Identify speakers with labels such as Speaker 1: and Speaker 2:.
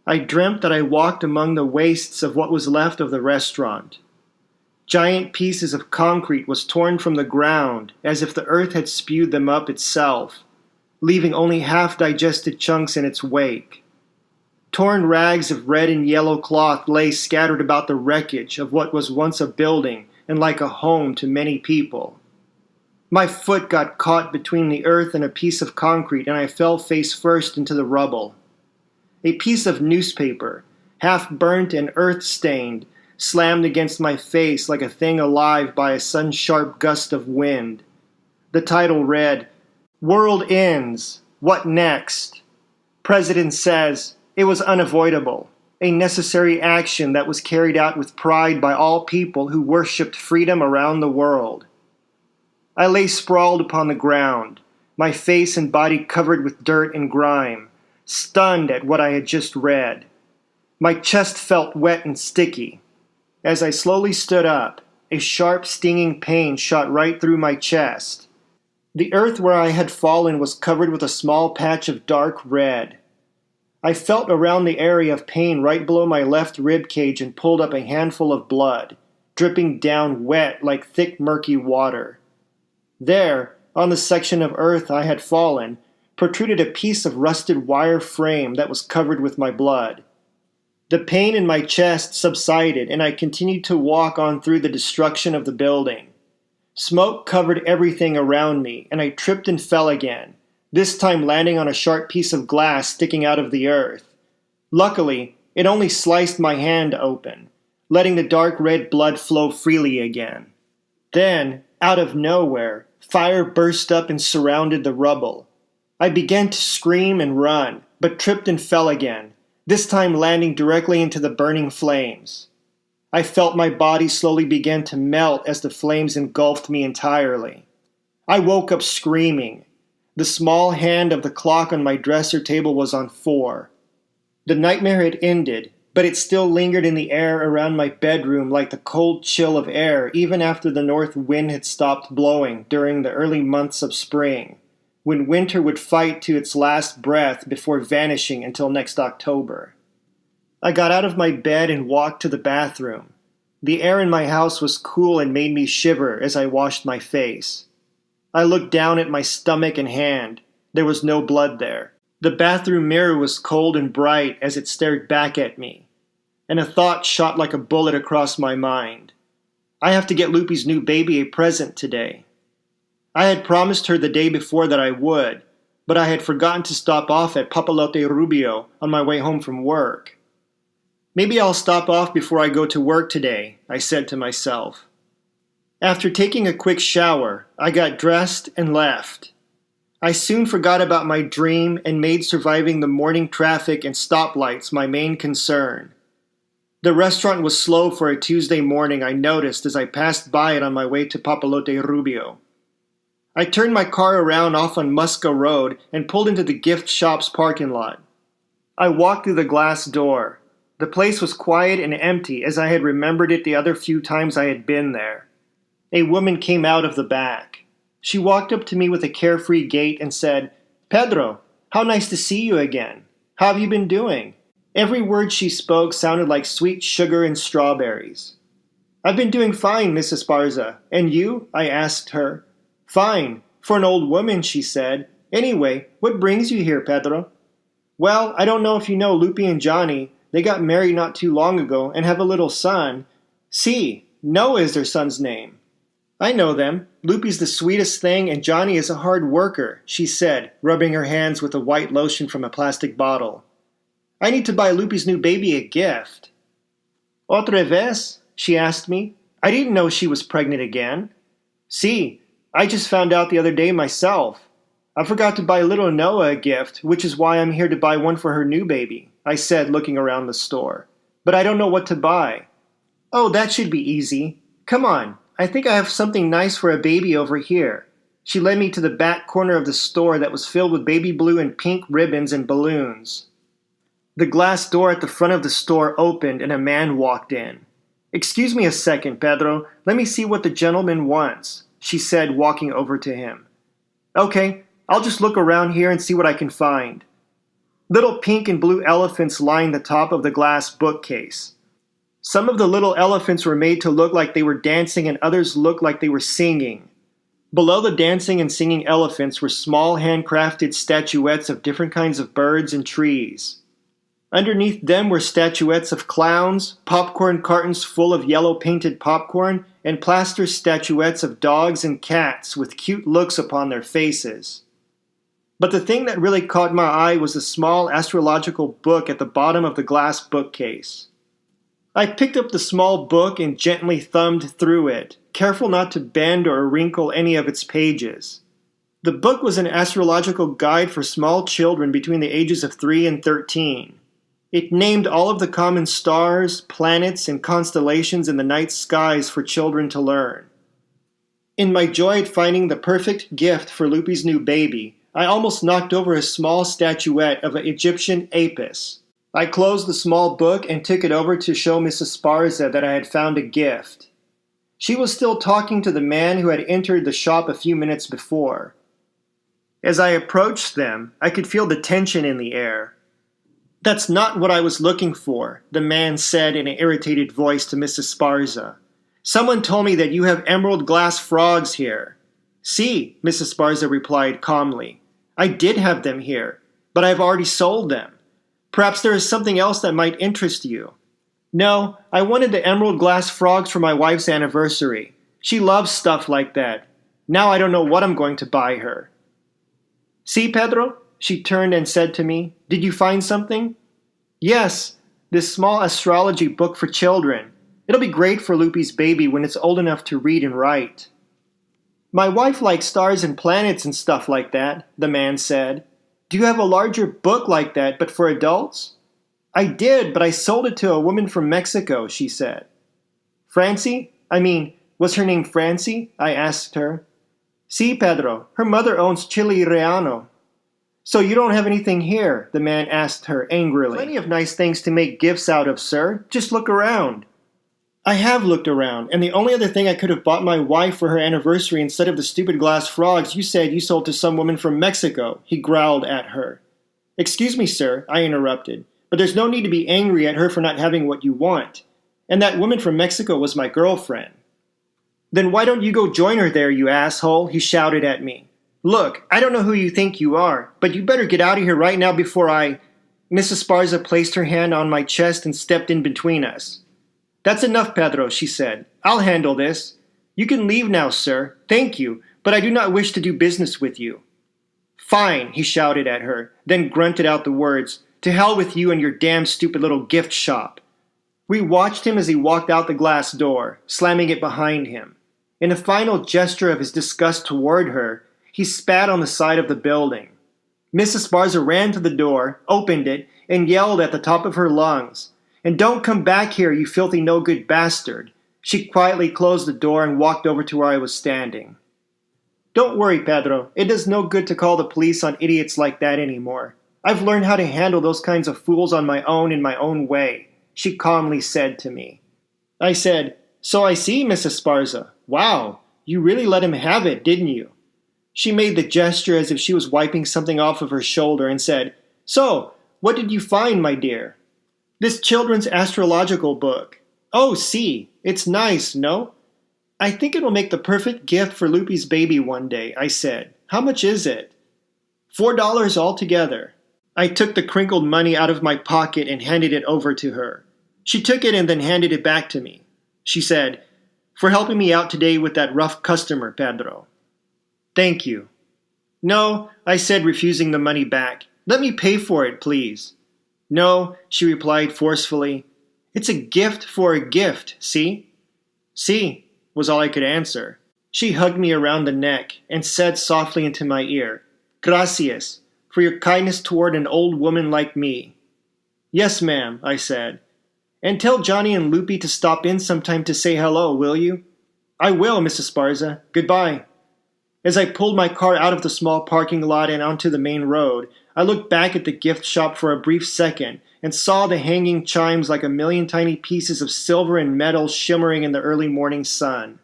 Speaker 1: I dreamt that I walked among the wastes of what was left of the restaurant. Giant pieces of concrete was torn from the ground as if the earth had spewed them up itself, leaving only half-digested chunks in its wake. Torn rags of red and yellow cloth lay scattered about the wreckage of what was once a building and like a home to many people. My foot got caught between the earth and a piece of concrete, and I fell face first into the rubble. A piece of newspaper, half burnt and earth-stained, slammed against my face like a thing alive by a sun-sharp gust of wind. The title read, "World Ends. What Next?" President says, it was unavoidable, a necessary action that was carried out with pride by all people who worshipped freedom around the world. I lay sprawled upon the ground, my face and body covered with dirt and grime, stunned at what I had just read. My chest felt wet and sticky. As I slowly stood up, a sharp, stinging pain shot right through my chest. The earth where I had fallen was covered with a small patch of dark red. I felt around the area of pain right below my left rib cage and pulled up a handful of blood, dripping down wet like thick, murky water. There, on the section of earth I had fallen, protruded a piece of rusted wire frame that was covered with my blood. The pain in my chest subsided, and I continued to walk on through the destruction of the building. Smoke covered everything around me, and I tripped and fell again, this time landing on a sharp piece of glass sticking out of the earth. Luckily, it only sliced my hand open, letting the dark red blood flow freely again. Then, out of nowhere, fire burst up and surrounded the rubble. I began to scream and run, but tripped and fell again, this time landing directly into the burning flames. I felt my body slowly begin to melt as the flames engulfed me entirely. I woke up screaming. The small hand of the clock on my dresser table was on 4. The nightmare had ended, but it still lingered in the air around my bedroom like the cold chill of air even after the north wind had stopped blowing during the early months of spring, when winter would fight to its last breath before vanishing until next October. I got out of my bed and walked to the bathroom. The air in my house was cool and made me shiver as I washed my face. I looked down at my stomach and hand. There was no blood there. The bathroom mirror was cold and bright as it stared back at me, and a thought shot like a bullet across my mind. I have to get Lupi's new baby a present today. I had promised her the day before that I would, but I had forgotten to stop off at Papalote Rubio on my way home from work. Maybe I'll stop off before I go to work today, I said to myself. After taking a quick shower, I got dressed and left. I soon forgot about my dream and made surviving the morning traffic and stoplights my main concern. The restaurant was slow for a Tuesday morning, I noticed as I passed by it on my way to Papalote Rubio. I turned my car around off on Musca Road and pulled into the gift shop's parking lot. I walked through the glass door. The place was quiet and empty as I had remembered it the other few times I had been there. A woman came out of the back. She walked up to me with a carefree gait and said, "Pedro, how nice to see you again. How have you been doing?" Every word she spoke sounded like sweet sugar and strawberries. "I've been doing fine, Miss Esparza. And you?" I asked her. "Fine. For an old woman," she said. "Anyway, what brings you here, Pedro?" "Well, I don't know if you know Lupi and Johnny. They got married not too long ago and have a little son. Si, Noah is their son's name." "I know them. Lupi's the sweetest thing and Johnny is a hard worker," she said, rubbing her hands with a white lotion from a plastic bottle. "I need to buy Lupi's new baby a gift." "Otra vez?" she asked me. I didn't know she was pregnant again. "Si, I just found out the other day myself. I forgot to buy little Noah a gift, which is why I'm here to buy one for her new baby," I said, looking around the store. "But I don't know what to buy." "Oh, that should be easy. Come on. I think I have something nice for a baby over here." She led me to the back corner of the store that was filled with baby blue and pink ribbons and balloons. The glass door at the front of the store opened and a man walked in. "Excuse me a second, Pedro. Let me see what the gentleman wants," she said, walking over to him. "Okay, I'll just look around here and see what I can find." Little pink and blue elephants lined the top of the glass bookcase. Some of the little elephants were made to look like they were dancing and others looked like they were singing. Below the dancing and singing elephants were small handcrafted statuettes of different kinds of birds and trees. Underneath them were statuettes of clowns, popcorn cartons full of yellow painted popcorn, and plaster statuettes of dogs and cats with cute looks upon their faces. But the thing that really caught my eye was a small astrological book at the bottom of the glass bookcase. I picked up the small book and gently thumbed through it, careful not to bend or wrinkle any of its pages. The book was an astrological guide for small children between the ages of 3 and 13. It named all of the common stars, planets, and constellations in the night skies for children to learn. In my joy at finding the perfect gift for Lupi's new baby, I almost knocked over a small statuette of an Egyptian Apis. I closed the small book and took it over to show Mrs. Sparza that I had found a gift. She was still talking to the man who had entered the shop a few minutes before. As I approached them, I could feel the tension in the air. "That's not what I was looking for," the man said in an irritated voice to Mrs. Sparza. "Someone told me that you have emerald glass frogs here." "See," Mrs. Sparza replied calmly. "I did have them here, but I have already sold them. Perhaps there is something else that might interest you." "No, I wanted the emerald glass frogs for my wife's anniversary. She loves stuff like that. Now I don't know what I'm going to buy her." "See, Pedro?" She turned and said to me, "Did you find something?" "Yes, this small astrology book for children. It'll be great for Lupi's baby when it's old enough to read and write." "My wife likes stars and planets and stuff like that," the man said. "Do you have a larger book like that, but for adults?" "I did, but I sold it to a woman from Mexico," she said. Was her name Francie? I asked her. "Si, Pedro. Her mother owns Chile Reano." "So you don't have anything here?" the man asked her angrily. "Plenty of nice things to make gifts out of, sir. Just look around." "I have looked around, and the only other thing I could have bought my wife for her anniversary instead of the stupid glass frogs you said you sold to some woman from Mexico," he growled at her. "Excuse me, sir," I interrupted, "but there's no need to be angry at her for not having what you want. And that woman from Mexico was my girlfriend." "Then why don't you go join her there, you asshole?" he shouted at me. "Look, I don't know who you think you are, but you better get out of here right now before I—" Mrs. Sparza placed her hand on my chest and stepped in between us. "That's enough, Pedro," she said. "I'll handle this. You can leave now, sir. Thank you, but I do not wish to do business with you." "Fine," he shouted at her, then grunted out the words, "To hell with you and your damn stupid little gift shop." We watched him as he walked out the glass door, slamming it behind him. In a final gesture of his disgust toward her, he spat on the side of the building. Mrs. Sparza ran to the door, opened it, and yelled at the top of her lungs, "And don't come back here, you filthy no-good bastard." She quietly closed the door and walked over to where I was standing. "Don't worry, Pedro. It does no good to call the police on idiots like that anymore. I've learned how to handle those kinds of fools on my own in my own way," she calmly said to me. I said, "So I see, Mrs. Sparza. Wow, you really let him have it, didn't you?" She made the gesture as if she was wiping something off of her shoulder and said, "So, what did you find, my dear?" "This children's astrological book." "Oh, see, it's nice, no?" "I think it will make the perfect gift for Lupi's baby one day," I said. "How much is it?" $4 altogether." I took the crinkled money out of my pocket and handed it over to her. She took it and then handed it back to me. She said, "For helping me out today with that rough customer, Pedro." "Thank you." "No," I said, refusing the money back. "Let me pay for it, please." "No," she replied forcefully. "It's a gift for a gift, see?" "See," was all I could answer. She hugged me around the neck and said softly into my ear, "Gracias, for your kindness toward an old woman like me." "Yes, ma'am," I said. "And tell Johnny and Lupi to stop in sometime to say hello, will you?" "I will, Mrs. Sparza. Goodbye." As I pulled my car out of the small parking lot and onto the main road, I looked back at the gift shop for a brief second and saw the hanging chimes like a million tiny pieces of silver and metal shimmering in the early morning sun.